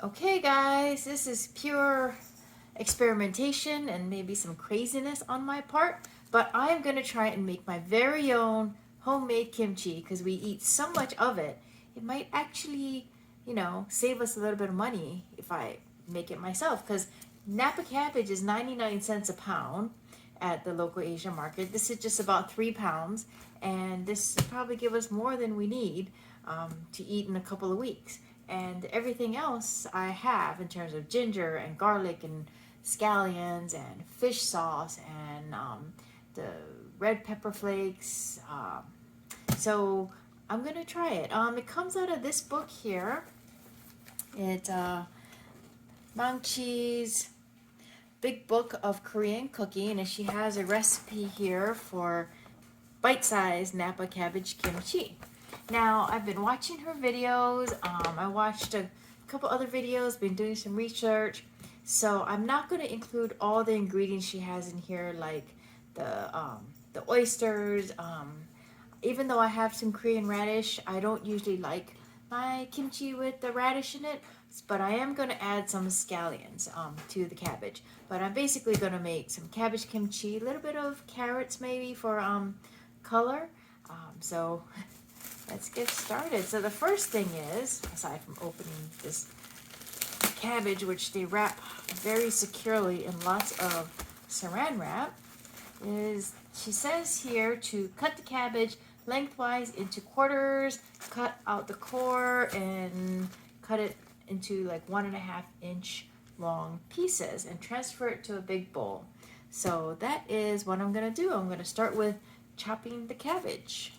Okay guys, this is pure experimentation and maybe some craziness on my part, but I'm going to try and make my very own homemade kimchi because we eat so much of it. It might actually, save us a little bit of money if I make it myself because Napa cabbage is 99 cents a pound at the local Asian market. This is just about 3 pounds, and this will probably give us more than we need to eat in a couple of weeks. And everything else I have in terms of ginger and garlic and scallions and fish sauce and the red pepper flakes. So I'm gonna try it. It comes out of this book here. It's Mang Chi's Big Book of Korean Cooking, and she has a recipe here for bite-sized Napa cabbage kimchi. Now, I've been watching her videos. I watched a couple other videos, been doing some research. So I'm not going to include all the ingredients she has in here, like the oysters. Even though I have some Korean radish, I don't usually like my kimchi with the radish in it. But I am going to add some scallions to the cabbage. But I'm basically going to make some cabbage kimchi, a little bit of carrots maybe for color. So let's get started. So the first thing is, aside from opening this cabbage, which they wrap very securely in lots of saran wrap, is she says here to cut the cabbage lengthwise into quarters, cut out the core, and cut it into like 1.5 inch long pieces and transfer it to a big bowl. So that is what I'm going to do. I'm going to start with chopping the cabbage.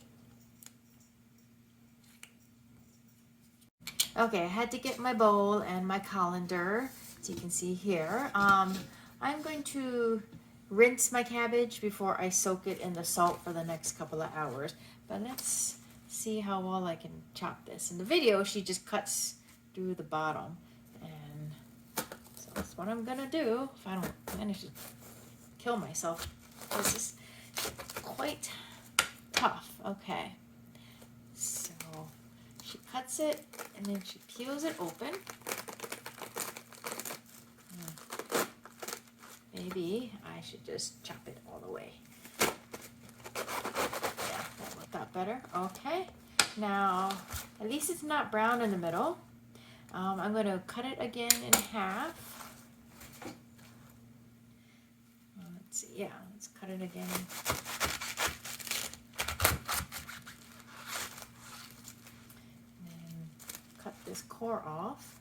Okay, I had to get my bowl and my colander, as you can see here. I'm going to rinse my cabbage before I soak it in the salt for the next couple of hours. But let's see how well I can chop this. In the video, she just cuts through the bottom. And so that's what I'm gonna do if I don't manage to kill myself. This is quite tough. Okay. So she cuts it and then she peels it open. Maybe I should just chop it all the way. Yeah, that worked out better. Okay. Now, at least it's not brown in the middle. I'm going to cut it again in half. Let's see. Yeah, let's cut it again. And cut this core off.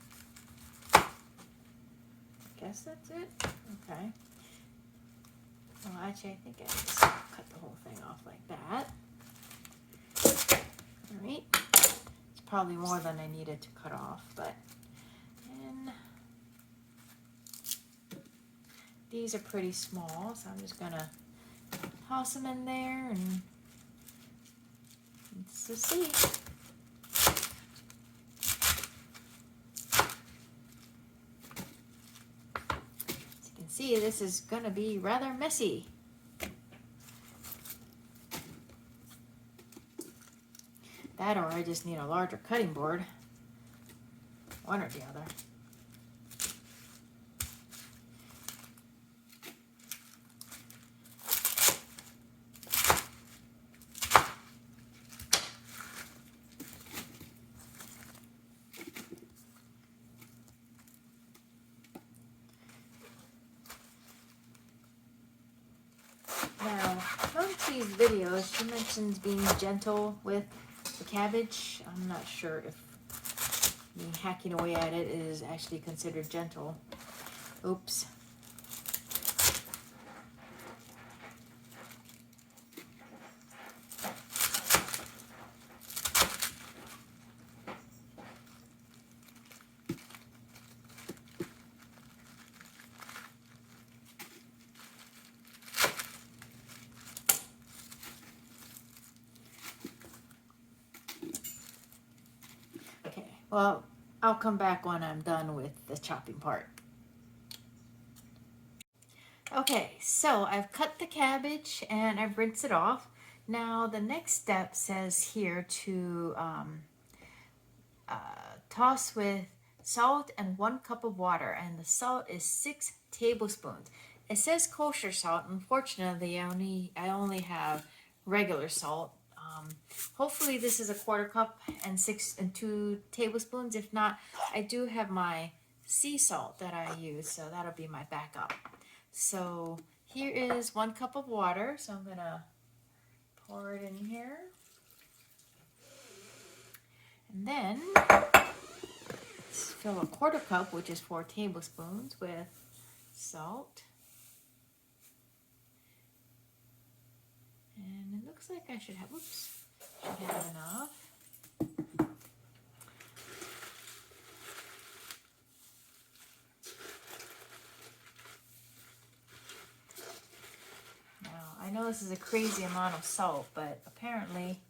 Guess that's it. Okay. Well, actually, I think I just cut the whole thing off like that. All right. It's probably more than I needed to cut off, but and these are pretty small, so I'm just gonna toss them in there and let's see. See, this is going to be rather messy. That or I just need a larger cutting board. One or the other. Now, from these videos, she mentions being gentle with the cabbage. I'm not sure if me hacking away at it is actually considered gentle. Oops. Well, I'll come back when I'm done with the chopping part. Okay, so I've cut the cabbage and I've rinsed it off. Now the next step says here to toss with salt, and 1 cup of water. And the salt is 6 tablespoons. It says kosher salt. Unfortunately, I only have regular salt. Hopefully this is a 1/4 cup and 2 tablespoons. If not, I do have my sea salt that I use, so that'll be my backup. So here is 1 cup of water. So I'm gonna pour it in here. And then fill a 1/4 cup, which is 4 tablespoons, with salt. And it looks like I should have enough. Now, I know this is a crazy amount of salt, but apparently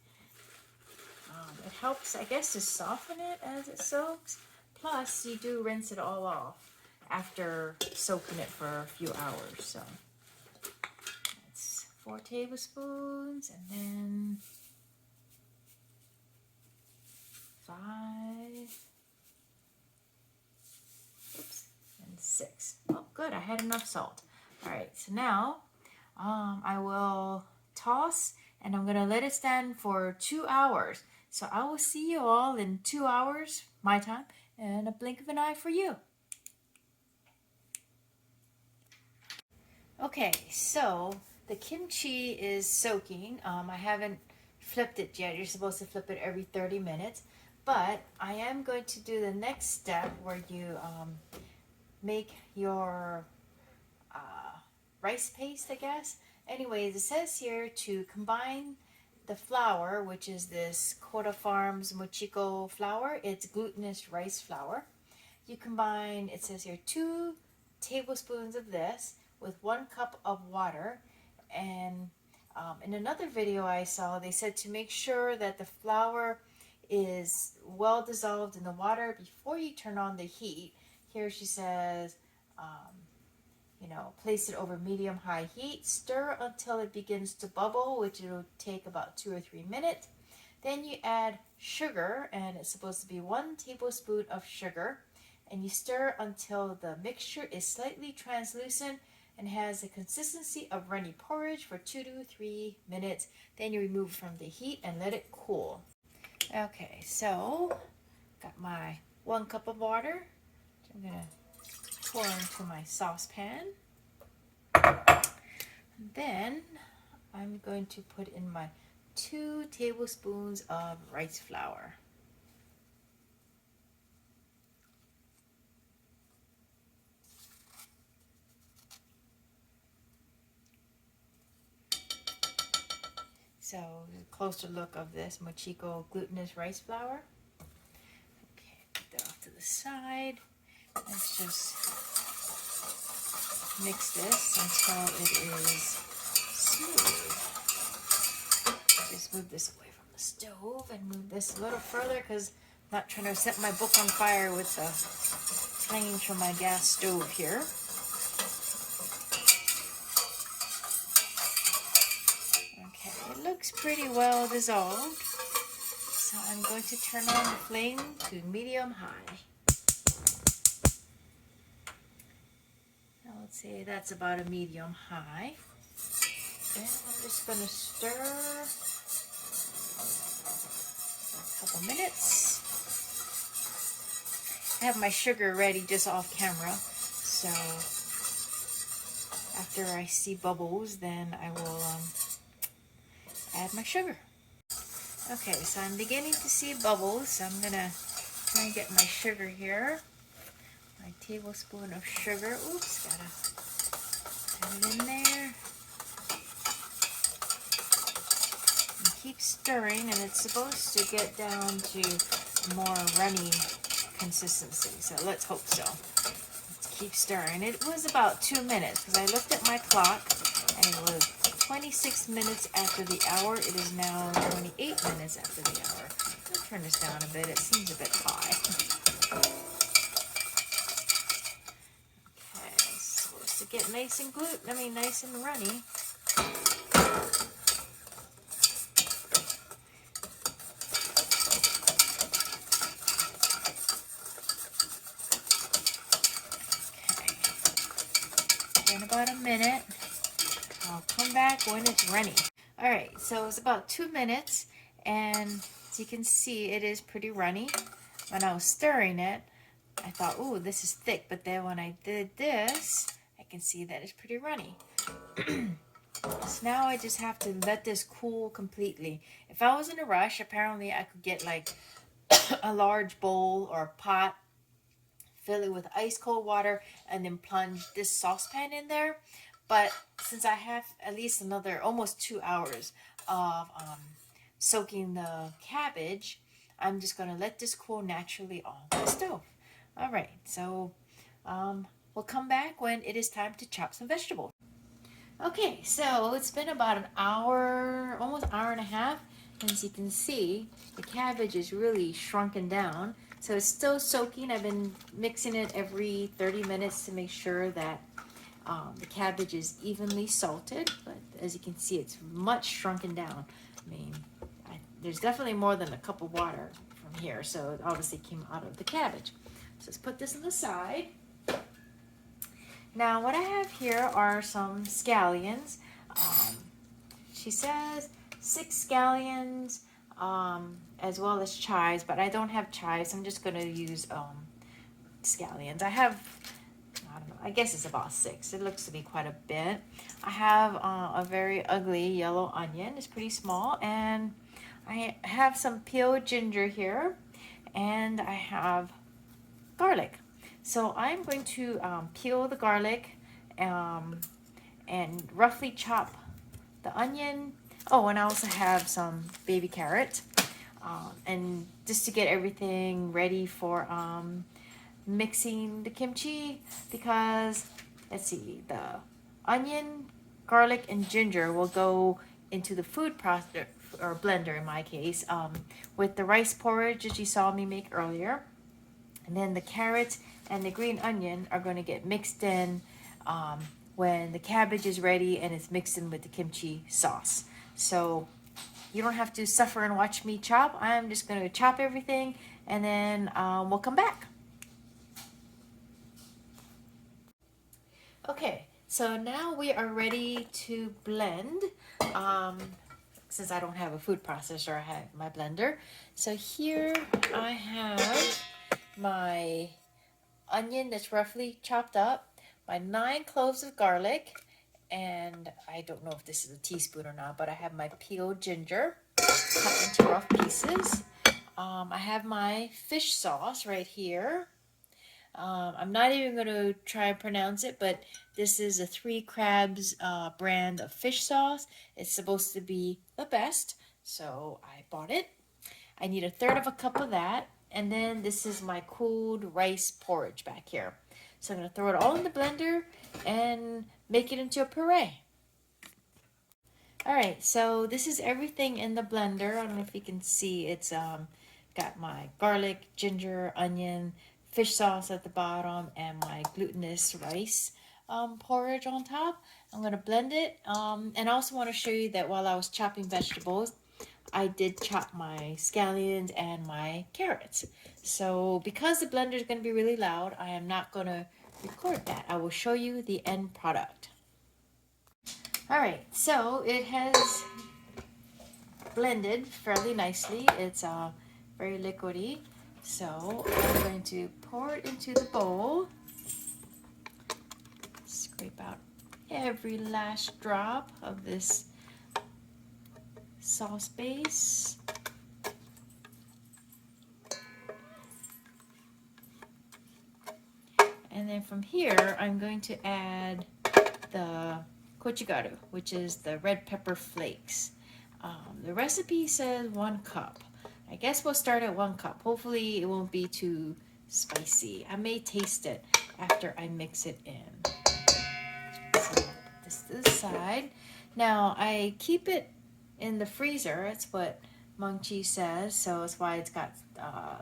it helps, I guess, to soften it as it soaks. Plus, you do rinse it all off after soaking it for a few hours. So that's 4 tablespoons, and then 5, and 6. Oh, good, I had enough salt. All right, so now I will toss, and I'm gonna let it stand for 2 hours. So I will see you all in 2 hours, my time, and a blink of an eye for you. Okay, so the kimchi is soaking. I haven't flipped it yet. You're supposed to flip it every 30 minutes. But I am going to do the next step where you make your rice paste, I guess. Anyways, it says here to combine the flour, which is this Kota Farms Mochiko flour. It's glutinous rice flour. You combine, it says here, 2 tablespoons of this with 1 cup of water. And in another video I saw, they said to make sure that the flour is well dissolved in the water before you turn on the heat. Here she says, place it over medium-high heat. Stir until it begins to bubble, which will take about 2 or 3 minutes. Then you add sugar, and it's supposed to be 1 tablespoon of sugar. And you stir until the mixture is slightly translucent and has the consistency of runny porridge for 2 to 3 minutes. Then you remove it from the heat and let it cool. Okay, so got my 1 cup of water. I'm gonna pour into my saucepan. And then I'm going to put in my 2 tablespoons of rice flour. So a closer look of this Mochiko glutinous rice flour. Okay, put that off to the side. Let's just mix this until it is smooth. Just move this away from the stove and move this a little further because I'm not trying to set my book on fire with the flames from my gas stove here. Looks pretty well dissolved, so I'm going to turn on the flame to medium-high. Now let's say that's about a medium-high. And I'm just going to stir for a couple minutes. I have my sugar ready just off camera, so after I see bubbles, then I will add my sugar. Okay, so I'm beginning to see bubbles, so I'm gonna try and get my sugar here. My tablespoon of sugar. Oops, gotta add it in there. And keep stirring, and it's supposed to get down to more runny consistency, so let's hope so. Let's keep stirring. It was about 2 minutes, because I looked at my clock, and it was 26 minutes after the hour. It is now 28 minutes after the hour. I'll turn this down a bit. It seems a bit high. Okay, it's supposed to get nice and nice and runny. minute. I'll come back when it's runny. All right, so it's about 2 minutes, and as you can see, it is pretty runny. When I was stirring it, I thought, "Ooh, this is thick," but then when I did this, I can see that it's pretty runny. So now I just have to let this cool completely. If I was in a rush, apparently I could get like a large bowl or a pot, fill it with ice cold water, and then plunge this saucepan in there. But since I have at least another almost 2 hours of soaking the cabbage, I'm just going to let this cool naturally on the stove. All right, so we'll come back when it is time to chop some vegetables. Okay, so it's been about an hour, almost hour and a half. And as you can see, the cabbage is really shrunken down. So it's still soaking. I've been mixing it every 30 minutes to make sure that the cabbage is evenly salted. But as you can see, it's much shrunken down. I mean, there's definitely more than a cup of water from here. So it obviously came out of the cabbage. So let's put this on the side. Now what I have here are some scallions. She says 6 scallions as well as chives, but I don't have chives. I'm just going to use scallions. I don't know, I guess it's about 6. It looks to be quite a bit. I have a very ugly yellow onion. It's pretty small. And I have some peeled ginger here. And I have garlic. So I'm going to peel the garlic and roughly chop the onion. Oh, and I also have some baby carrot. And just to get everything ready for mixing the kimchi, because let's see, the onion, garlic, and ginger will go into the food processor or blender in my case with the rice porridge that you saw me make earlier. And then the carrots and the green onion are going to get mixed in when the cabbage is ready and it's mixed in with the kimchi sauce. So you don't have to suffer and watch me chop. I'm just going to chop everything and then we'll come back. Okay, so now we are ready to blend. Since I don't have a food processor, I have my blender. So here I have my onion that's roughly chopped up, my 9 cloves of garlic, and I don't know if this is a teaspoon or not, but I have my peeled ginger cut into rough pieces. I have my fish sauce right here. I'm not even going to try and pronounce it, but this is a 3 Crabs brand of fish sauce. It's supposed to be the best, so I bought it. I need 1/3 cup of that. And then this is my cooled rice porridge back here. So I'm going to throw it all in the blender and make it into a puree. All right, so this is everything in the blender. I don't know if you can see. It's got my garlic, ginger, onion, fish sauce at the bottom, and my glutinous rice porridge on top. I'm going to blend it. And I also want to show you that while I was chopping vegetables, I did chop my scallions and my carrots. So because the blender is going to be really loud, I am not going to record that. I will show you the end product. All right, so it has blended fairly nicely. It's very liquidy. So I'm going to pour it into the bowl. Scrape out every last drop of this sauce base. And then from here, I'm going to add the gochugaru, which is the red pepper flakes. The recipe says 1 cup. I guess we'll start at 1 cup. Hopefully it won't be too spicy. I may taste it after I mix it in. So this to the side. Now I keep it in the freezer. That's what Mungchi says, so that's why it's got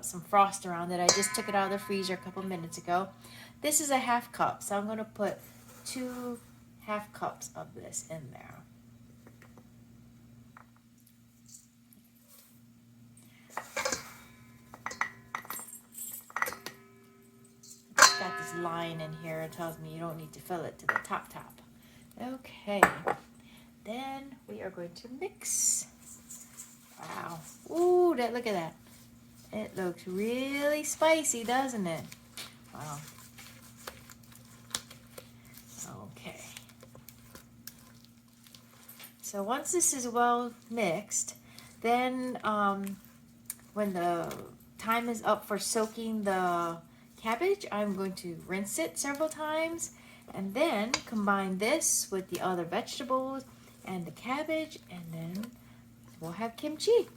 some frost around it. I just took it out of the freezer a couple minutes ago. This is a 1/2 cup, so I'm going to put 2 1/2 cups of this in there. It's got this line in here. It tells me you don't need to fill it to the top. Okay, then we are going to mix. Wow. Ooh, look at that. It looks really spicy, doesn't it? Wow. Okay. So once this is well mixed, then when the time is up for soaking the cabbage, I'm going to rinse it several times and then combine this with the other vegetables and the cabbage, and then we'll have kimchi.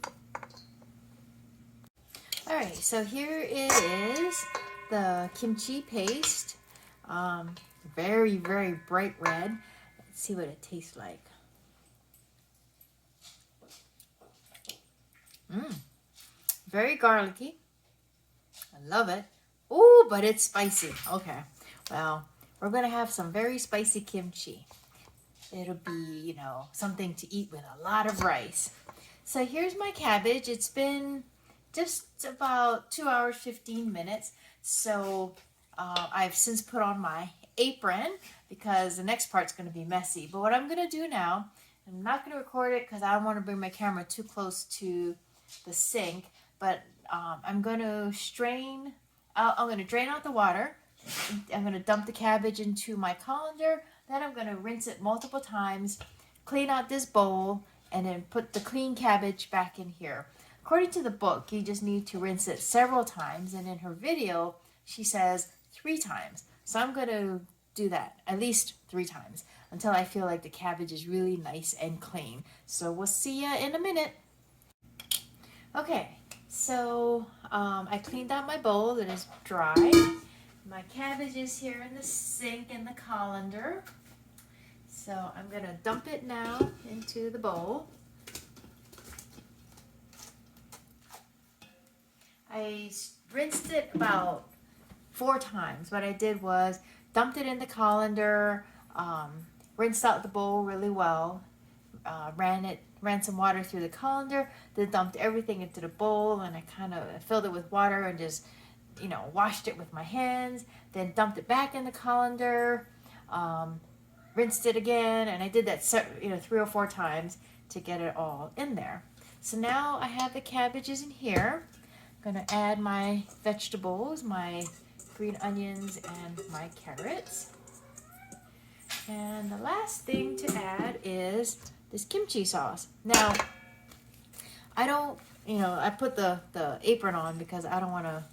All right, so here it is, the kimchi paste. Very, very bright red. Let's see what it tastes like. Very garlicky. I love it. Ooh, but it's spicy. Okay, well, we're gonna have some very spicy kimchi. It'll be, you know, something to eat with a lot of rice. So here's my cabbage. It's been just about 2 hours, 15 minutes. So I've since put on my apron because the next part's going to be messy. But what I'm going to do now, I'm not going to record it because I don't want to bring my camera too close to the sink. But I'm going to I'm going to drain out the water. I'm going to dump the cabbage into my colander. Then I'm going to rinse it multiple times, clean out this bowl, and then put the clean cabbage back in here. According to the book, you just need to rinse it several times, and in her video, she says 3 times. So I'm going to do that at least 3 times until I feel like the cabbage is really nice and clean. So we'll see ya in a minute. Okay, so I cleaned out my bowl. It is dry. My cabbage is here in the sink in the colander. So I'm going to dump it now into the bowl. I rinsed it about 4 times. What I did was dumped it in the colander, rinsed out the bowl really well, ran some water through the colander, then dumped everything into the bowl, and I kind of filled it with water and just, you know, washed it with my hands, then dumped it back in the colander, rinsed it again, and I did that 3 or 4 times to get it all in there. So now I have the cabbages in here. I'm going to add my vegetables, my green onions and my carrots. And the last thing to add is this kimchi sauce. Now, I don't, I put the apron on because I don't want to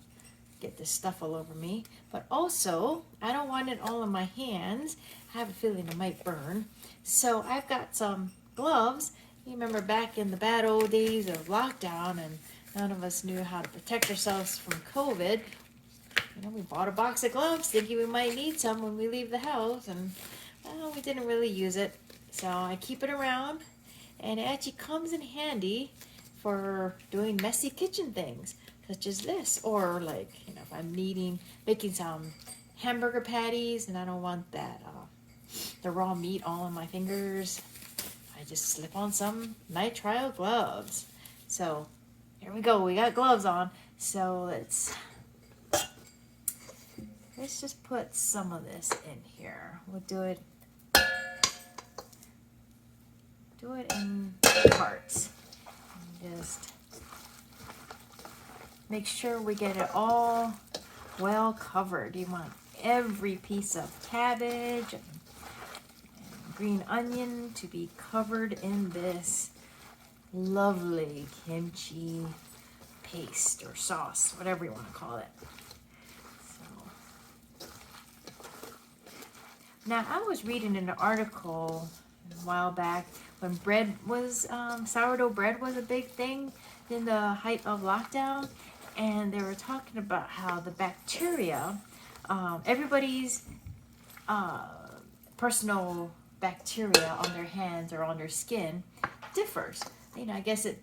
get this stuff all over me. But also, I don't want it all in my hands. I have a feeling it might burn. So I've got some gloves. You remember back in the bad old days of lockdown and none of us knew how to protect ourselves from COVID. We bought a box of gloves thinking we might need some when we leave the house, and well, we didn't really use it. So I keep it around, and it actually comes in handy for doing messy kitchen things, such as this, or like, if I'm making some hamburger patties and I don't want that, the raw meat all on my fingers, I just slip on some nitrile gloves. So here we go, we got gloves on. So let's just put some of this in here. We'll do it in parts. And just make sure we get it all well covered. You want every piece of cabbage and green onion to be covered in this lovely kimchi paste or sauce, whatever you want to call it. Now, I was reading an article a while back when sourdough bread was a big thing in the height of lockdown, and they were talking about how the bacteria, everybody's personal bacteria on their hands or on their skin differs. I guess it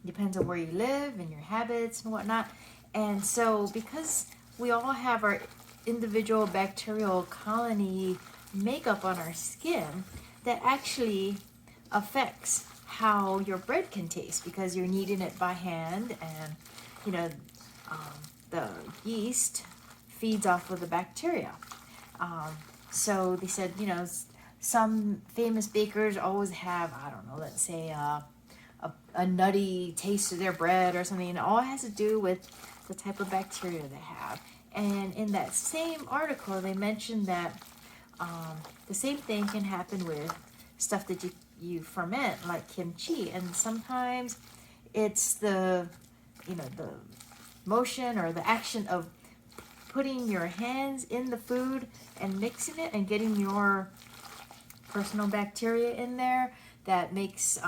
depends on where you live and your habits and whatnot. And so because we all have our individual bacterial colony makeup on our skin, that actually affects how your bread can taste, because you're kneading it by hand, and the yeast feeds off of the bacteria. So they said, you know, some famous bakers always have, I don't know, let's say a nutty taste to their bread or something. And all it has to do with the type of bacteria they have. And in that same article, they mentioned that the same thing can happen with stuff that you ferment, like kimchi. And sometimes it's the, you know, the motion or the action of putting your hands in the food and mixing it and getting your personal bacteria in there that makes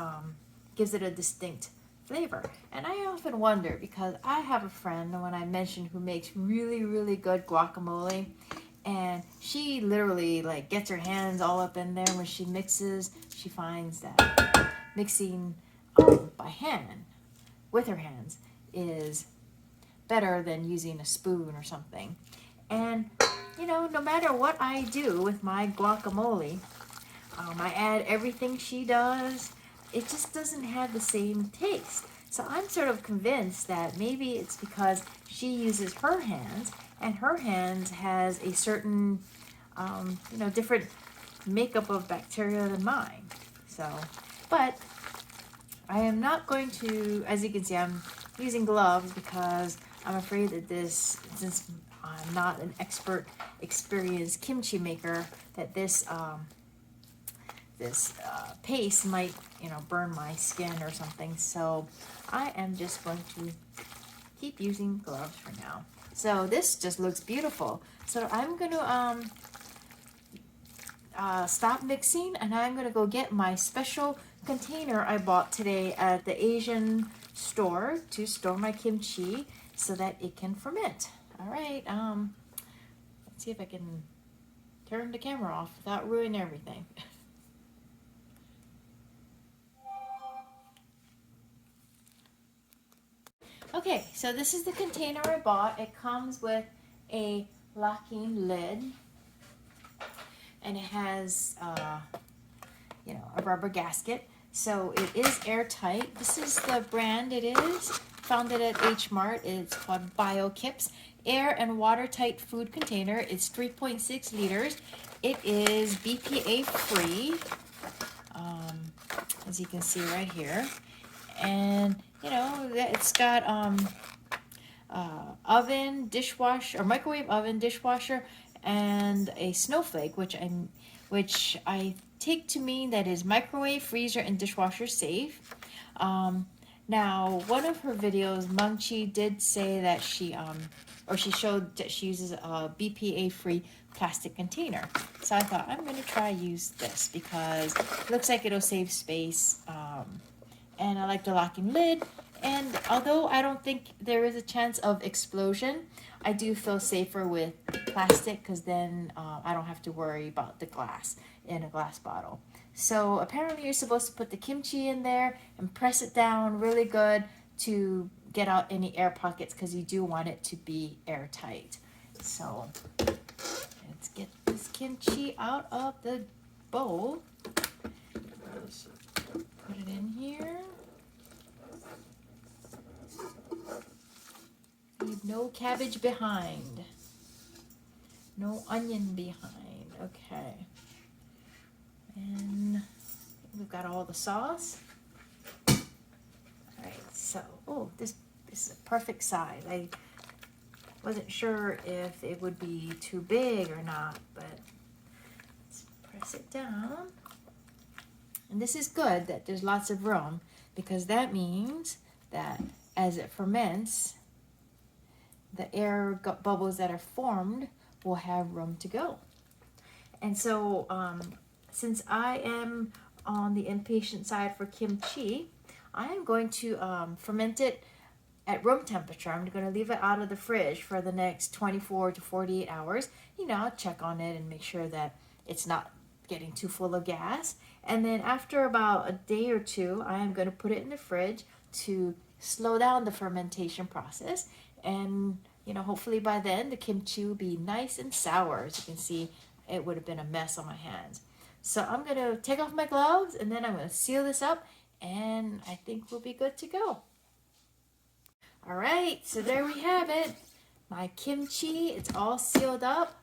gives it a distinct flavor. And I often wonder, because I have a friend, when I mentioned, who makes really, really good guacamole, and she literally like gets her hands all up in there when she mixes. She finds that mixing by hand with her hands is better than using a spoon or something. And you know, no matter what I do with my guacamole, I add everything she does, it just doesn't have the same taste. So I'm sort of convinced that maybe it's because she uses her hands, and her hands has a certain, you know, different makeup of bacteria than mine. So, but I am not going to, as you can see, I'm using gloves because I'm afraid that this, since I'm not an expert, experienced kimchi maker, that this paste might, you know, burn my skin or something. So I am just going to keep using gloves for now. So this just looks beautiful. So I'm going to stop mixing, and I'm going to go get my special container I bought today at the Asian store to store my kimchi so that it can ferment. All right, let's see if I can turn the camera off without ruining everything. Okay, so this is the container I bought. It comes with a locking lid, and it has, you know, a rubber gasket. So it is airtight. This is the brand it is. Found it at H Mart. It's called BioKips. Air and watertight food container. It's 3.6 liters. It is BPA free, as you can see right here. And you know, it's got oven, dishwasher, or microwave oven, dishwasher, and a snowflake, which I take to mean that is microwave, freezer, and dishwasher safe. Now, one of her videos, Mungchi did say that she showed that she uses a BPA-free plastic container. So I thought, I'm going to try use this because it looks like it'll save space. And I like the locking lid. And although I don't think there is a chance of explosion, I do feel safer with plastic because then I don't have to worry about the glass in a glass bottle. So apparently you're supposed to put the kimchi in there and press it down really good to get out any air pockets because you do want it to be airtight. So let's get this kimchi out of the bowl. Just put it in here. Leave no cabbage behind. No onion behind. Okay. And we've got all the sauce. All right, so, oh, this is a perfect size. I wasn't sure if it would be too big or not, but let's press it down. And this is good that there's lots of room, because that means that as it ferments, the air bubbles that are formed will have room to go. And so since I am on the impatient side for kimchi, I am going to ferment it at room temperature. I'm going to leave it out of the fridge for the next 24 to 48 hours. You know, I'll check on it and make sure that it's not getting too full of gas. And then after about a day or two, I am going to put it in the fridge to slow down the fermentation process. And, you know, hopefully by then the kimchi will be nice and sour. As you can see, it would have been a mess on my hands. So I'm going to take off my gloves, and then I'm going to seal this up, and I think we'll be good to go. All right, so there we have it. My kimchi, it's all sealed up.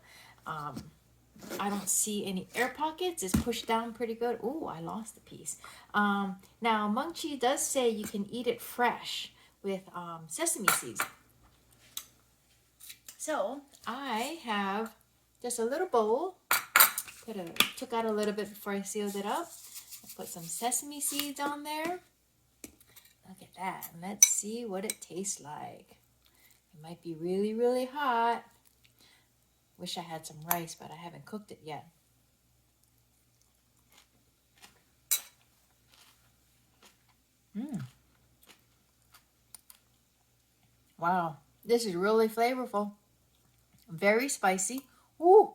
I don't see any air pockets. It's pushed down pretty good. Oh, I lost a piece. Now, Kimchi does say you can eat it fresh with sesame seeds. So I have just a little bowl. Took out a little bit before I sealed it up. I put some sesame seeds on there. Look at that. Let's see what it tastes like. It might be really, really hot. Wish I had some rice, but I haven't cooked it yet. Wow, this is really flavorful. Very spicy. Ooh,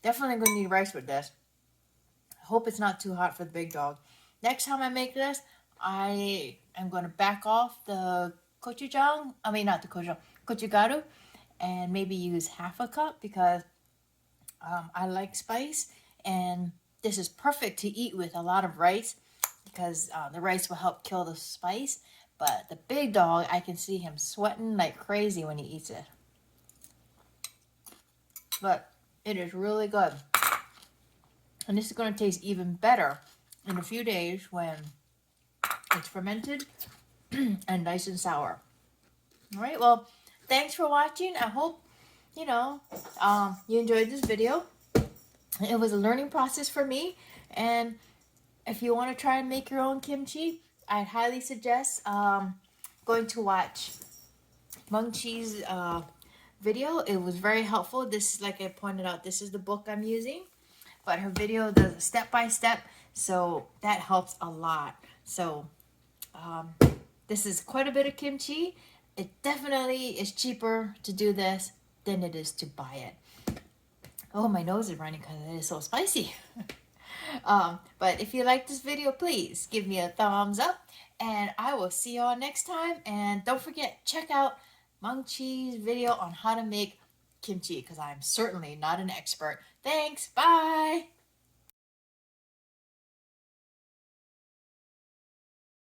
definitely gonna need rice with this. I hope it's not too hot for the big dog. Next time I make this, I am gonna back off the gochujang. I mean, not the gochujang, gochugaru, and maybe use half a cup because I like spice, and this is perfect to eat with a lot of rice because the rice will help kill the spice. But the big dog, I can see him sweating like crazy when he eats it. But it is really good. And this is going to taste even better in a few days when it's fermented and nice and sour. All right, well, thanks for watching. I hope, you enjoyed this video. It was a learning process for me. And if you want to try and make your own kimchi, I'd highly suggest going to watch Kimchi's video. It was very helpful. This is, like I pointed out, this is the book I'm using. But her video does step-by-step, so that helps a lot. So this is quite a bit of kimchi. It definitely is cheaper to do this than it is to buy it. Oh, my nose is running because it is so spicy. But if you like this video, please give me a thumbs up. And I will see y'all next time. And don't forget, check out Kimchi's video on how to make kimchi because I'm certainly not an expert. Thanks. Bye.